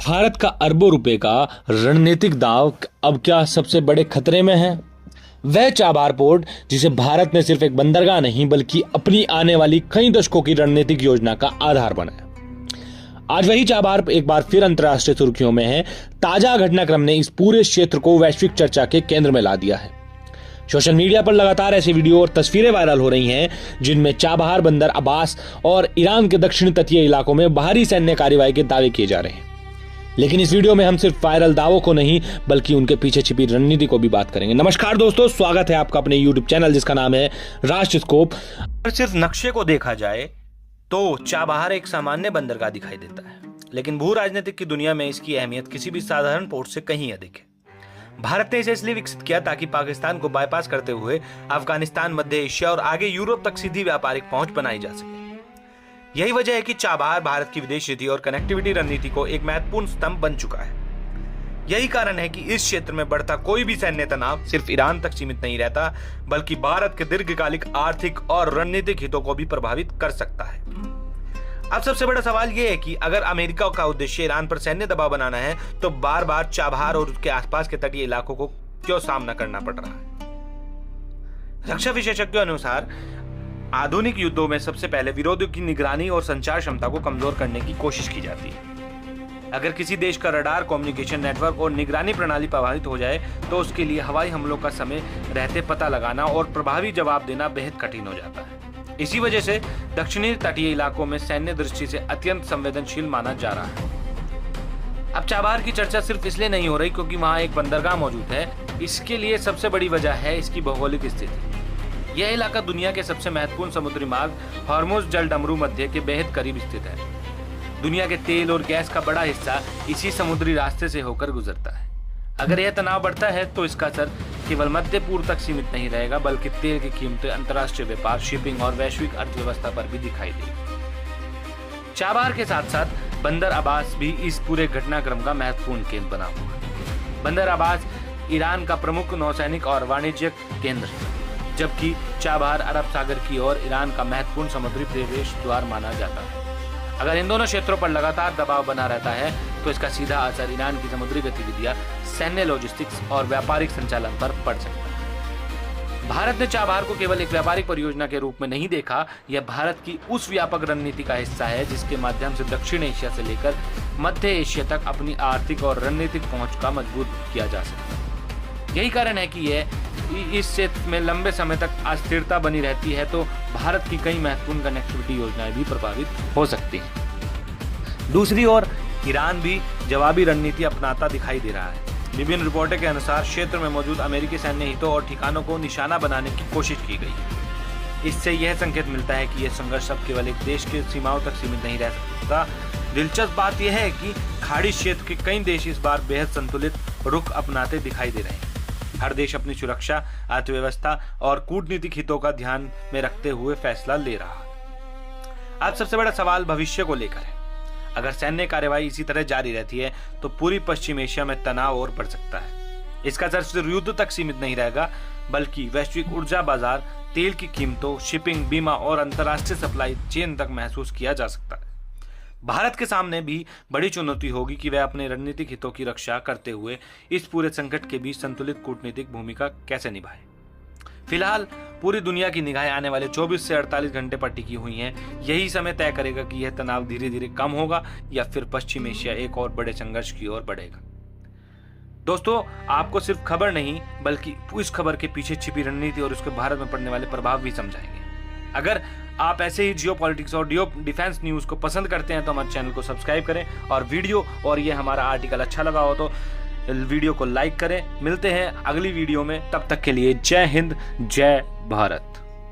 भारत का अरबों रुपए का रणनीतिक दांव अब क्या सबसे बड़े खतरे में है? वह चाबहार पोर्ट जिसे भारत ने सिर्फ एक बंदरगाह नहीं बल्कि अपनी आने वाली कई दशकों की रणनीतिक योजना का आधार बनाया। आज वही चाबहार एक बार फिर अंतर्राष्ट्रीय सुर्खियों में है। ताजा घटनाक्रम ने इस पूरे क्षेत्र को वैश्विक चर्चा के केंद्र में ला दिया है। सोशल मीडिया पर लगातार ऐसे वीडियो और तस्वीरें वायरल हो रही हैं जिनमें चाबहार बंदर अब्बास और ईरान के दक्षिणी तटीय इलाकों में बाहरी सैन्य कार्रवाई के दावे किए जा रहे हैं। लेकिन इस वीडियो में हम सिर्फ वायरल दावों को नहीं बल्कि उनके पीछे छिपी रणनीति को भी बात करेंगे। नमस्कार दोस्तों, स्वागत है आपका अपने YouTube चैनल जिसका नाम है राष्ट्र स्कोप। अगर सिर्फ नक्शे को देखा जाए तो चाबहार एक सामान्य बंदरगाह दिखाई देता है, लेकिन भू राजनीतिक की दुनिया में इसकी अहमियत किसी भी साधारण पोर्ट से कहीं अधिक है। भारत ने इसे इसलिए विकसित किया ताकि पाकिस्तान को बाईपास करते हुए अफगानिस्तान, मध्य एशिया और आगे यूरोप तक सीधी व्यापारिक पहुंच बनाई जा सके। यही वजह है कि चाबहार भारत की विदेश नीति और कनेक्टिविटी रणनीति को एक महत्वपूर्ण स्तंभ बन चुका है। यही कारण है कि इस क्षेत्र में बढ़ता कोई भी सैन्य तनाव सिर्फ ईरान तक सीमित नहीं रहता बल्कि भारत के दीर्घकालिक आर्थिक और रणनीतिक हितों को भी प्रभावित कर सकता है। अब सबसे बड़ा सवाल यह है कि अगर अमेरिका का उद्देश्य ईरान पर सैन्य दबाव बनाना है तो बार बार चाबहार और उसके आसपास के तटीय इलाकों को क्यों सामना करना पड़ रहा है? रक्षा विशेषज्ञों अनुसार आधुनिक युद्धों में सबसे पहले विरोधियों की निगरानी और संचार क्षमता को कमजोर करने की कोशिश की जाती है। अगर किसी देश का रडार, कम्युनिकेशन नेटवर्क और निगरानी प्रणाली प्रभावित हो जाए तो उसके लिए हवाई हमलों का समय रहते पता लगाना और प्रभावी जवाब देना बेहद कठिन हो जाता है। इसी वजह से दक्षिणी तटीय इलाकों में सैन्य दृष्टि से अत्यंत संवेदनशील माना जा रहा है। अब चाबहार की चर्चा सिर्फ इसलिए नहीं हो रही क्योंकि वहां एक बंदरगाह मौजूद है। इसके लिए सबसे बड़ी वजह है इसकी भौगोलिक स्थिति। यह इलाका दुनिया के सबसे महत्वपूर्ण समुद्री मार्ग हॉर्मुज़ जलडमरू मध्य के बेहद करीब स्थित है। दुनिया के तेल और गैस का बड़ा हिस्सा इसी समुद्री रास्ते से होकर गुजरता है। अगर यह तनाव बढ़ता है तो इसका असर केवल मध्य पूर्व तक सीमित नहीं रहेगा बल्कि तेल की कीमतें, अंतर्राष्ट्रीय व्यापार, शिपिंग और वैश्विक अर्थव्यवस्था पर भी दिखाई देगी। चाबहार के साथ साथ बंदर अब्बास भी इस पूरे घटनाक्रम का महत्वपूर्ण केंद्र बना हुआ है। बंदर अब्बास ईरान का प्रमुख नौसैनिक और वाणिज्यिक केंद्र है, जबकि चाबहार अरब सागर की ओर ईरान का महत्वपूर्ण समुद्री प्रवेश द्वार माना जाता है। अगर इन दोनों क्षेत्रों पर लगातार दबाव बना रहता है तो इसका सीधा असर ईरान की समुद्री गतिविधियां, सैन्य लॉजिस्टिक्स और व्यापारिक संचालन पर पड़ सकता है। भारत ने चाबहार को केवल एक व्यापारिक परियोजना के रूप में नहीं देखा, यह भारत की उस व्यापक रणनीति का हिस्सा है जिसके माध्यम से दक्षिण एशिया से लेकर मध्य एशिया तक अपनी आर्थिक और रणनीतिक पहुंच का मजबूत किया जा सकता है। यही कारण है कि इस क्षेत्र में लंबे समय तक अस्थिरता बनी रहती है तो भारत की कई महत्वपूर्ण कनेक्टिविटी योजनाएं भी प्रभावित हो सकती हैं। दूसरी ओर ईरान भी जवाबी रणनीति अपनाता दिखाई दे रहा है। विभिन्न रिपोर्टों के अनुसार क्षेत्र में मौजूद अमेरिकी सैन्य हितों और ठिकानों को निशाना बनाने की कोशिश की गई है। इससे यह संकेत मिलता है कि यह संघर्ष अब केवल एक देश की सीमाओं तक सीमित नहीं रह सकता। दिलचस्प बात यह है कि खाड़ी क्षेत्र के कई देश इस बार बेहद संतुलित रुख अपनाते दिखाई दे रहे हैं। हर देश अपनी सुरक्षा, अर्थव्यवस्था और कूटनीतिक हितों का ध्यान में रखते हुए फैसला ले रहा है। अब सबसे बड़ा सवाल भविष्य को लेकर है। अगर सैन्य कार्रवाई इसी तरह जारी रहती है तो पूरी पश्चिम एशिया में तनाव और बढ़ सकता है। इसका असर सिर्फ युद्ध तक सीमित नहीं रहेगा बल्कि वैश्विक ऊर्जा बाजार, तेल की कीमतों, शिपिंग, बीमा और अंतर्राष्ट्रीय सप्लाई चेन तक महसूस किया जा सकता है। भारत के सामने भी बड़ी चुनौती होगी कि वह अपने रणनीतिक हितों की रक्षा करते हुए इस पूरे संकट के बीच संतुलित कूटनीतिक भूमिका कैसे निभाए। फिलहाल पूरी दुनिया की निगाहें आने वाले 24 से 48 घंटे पर टिकी हुई हैं। यही समय तय करेगा कि यह तनाव धीरे धीरे कम होगा या फिर पश्चिम एशिया एक और बड़े संघर्ष की ओर बढ़ेगा। दोस्तों, आपको सिर्फ खबर नहीं बल्कि इस खबर के पीछे छिपी रणनीति और उसके भारत में पड़ने वाले प्रभाव भी समझाएंगे। अगर आप ऐसे ही जियो पॉलिटिक्स और डिफेंस न्यूज को पसंद करते हैं तो हमारे चैनल को सब्सक्राइब करें और वीडियो और ये हमारा आर्टिकल अच्छा लगा हो तो वीडियो को लाइक करें। मिलते हैं अगली वीडियो में, तब तक के लिए जय हिंद, जय भारत।